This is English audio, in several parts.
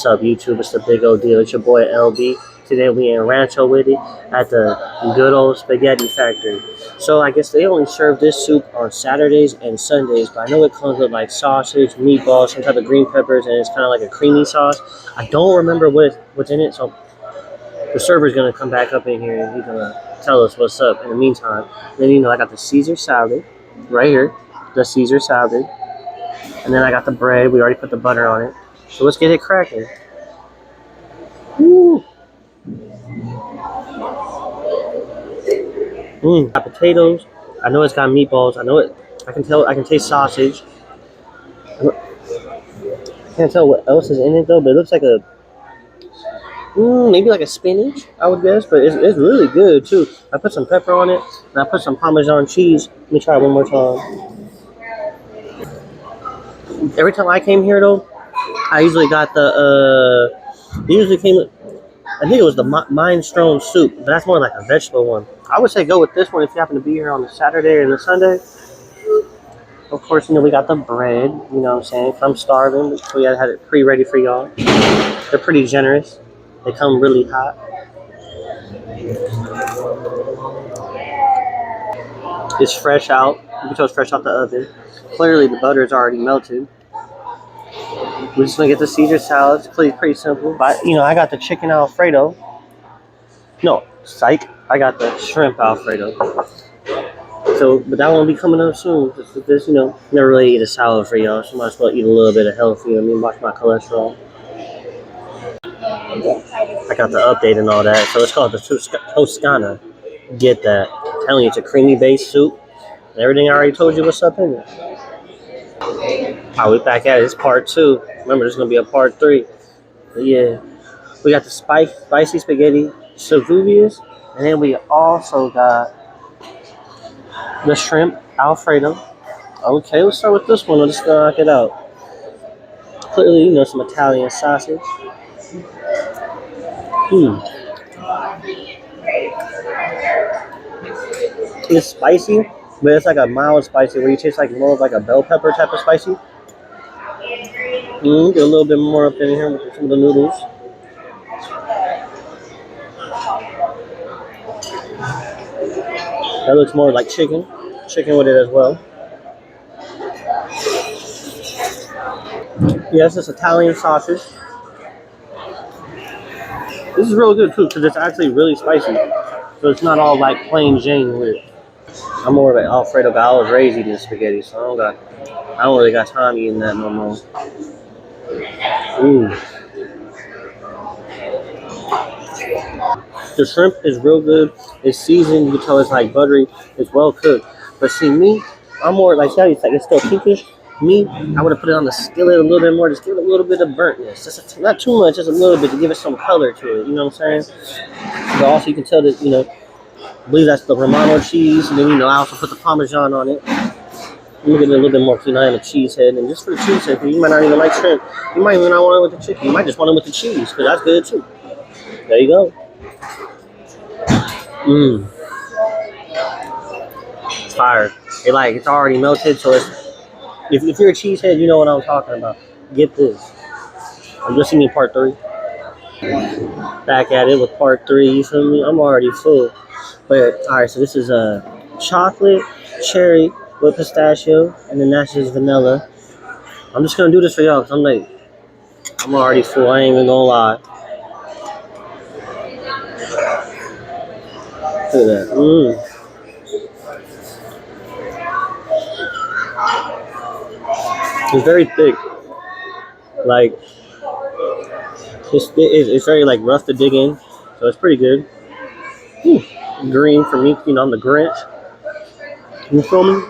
What's up, YouTube? It's the big old deal. It's your boy LB. Today we in Rancho with it at the good old spaghetti factory. So I guess they only serve this soup on Saturdays and Sundays, but I know it comes with like sausage, meatballs, some type of green peppers, and it's kind of like a creamy sauce. I don't remember what's in it, so the server's gonna come back up in here and he's gonna tell us what's up. In the meantime, then I got the Caesar salad right here, the Caesar salad, and then I got the bread. We already put the butter on it. So let's get it cracking. Woo! Got potatoes. I know it's got meatballs. I know it. I can tell. I can taste sausage. I can't tell what else is in it though, but it looks like a maybe like a spinach, I would guess. But it's really good too. I put some pepper on it, and I put some Parmesan cheese. Let me try it one more time. Every time I came here though, I usually got the it usually came with, I think it was the minestrone soup, but that's more like a vegetable one. I would say go with this one if you happen to be here on the Saturday and the Sunday. Of course, we got the bread, you know what I'm saying? If I'm starving, we had it pre-ready for y'all. They're pretty generous. They come really hot. It's fresh out. You can tell it's fresh out the oven. Clearly the butter is already melted. We're just gonna get the Caesar salad. It's pretty simple. But I got the chicken Alfredo. No, psych. I got the shrimp Alfredo. So, but that won't be coming up soon. This, never really eat a salad for y'all. So might as well eat a little bit of health. You know what I mean? Watch my cholesterol. I got the update and all that. So it's called the Toscana. Get that. I'm telling you, it's a creamy based soup. And everything I already told you what's up in it. Alright, we back at it. It's part 2. Remember, there's gonna be a part 3. But yeah, we got the spicy spaghetti Sevuvius, and then we also got the shrimp Alfredo. Okay, let's start with this one. Let's knock it out. Clearly, some Italian sausage. It's spicy, but it's like a mild spicy where you taste like more of like a bell pepper type of spicy. Get a little bit more up in here with some of the noodles. That looks more like chicken. Chicken with it as well. Yeah, it's just Italian sausage. This is real good too because it's actually really spicy. So it's not all like plain Jane with it. I'm more of an Alfredo guy. I was raised eating spaghetti, so I don't really got time eating that no more. The shrimp is real good. It's seasoned. You can tell it's like buttery. It's well cooked. But see, me, I'm more like it's still pinkish. Me, I would have put it on the skillet a little bit more, just give it a little bit of burntness. Not too much, just a little bit to give it some color to it. You know what I'm saying? But also you can tell that I believe that's the Romano cheese, and then I also put the Parmesan on it. Let me get a little bit more clean. I am a cheesehead, and just for the cheesehead, you might not even like shrimp. You might even not want it with the chicken. You might just want it with the cheese, because that's good too. There you go. It's fire. It's already melted, so if you're a cheesehead, you know what I'm talking about. Get this. I'm just seeing part 3. Back at it with part 3. You feel me? I'm already full. But all right, so this is a chocolate cherry with pistachio, and then that's just vanilla. I'm just gonna do this for y'all because I'm already full. I ain't even gonna lie. Look at that. It's very thick. It's very rough to dig in, so it's pretty good. Green for me, I'm the Grinch. You feel me?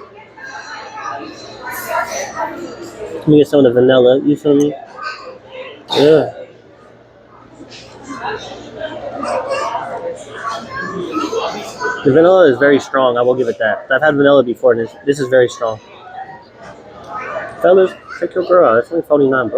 Let me get some of the vanilla. You feel me? Yeah. The vanilla is very strong. I will give it that. I've had vanilla before, and this is very strong. Fellas, check your girl out. It's only $49.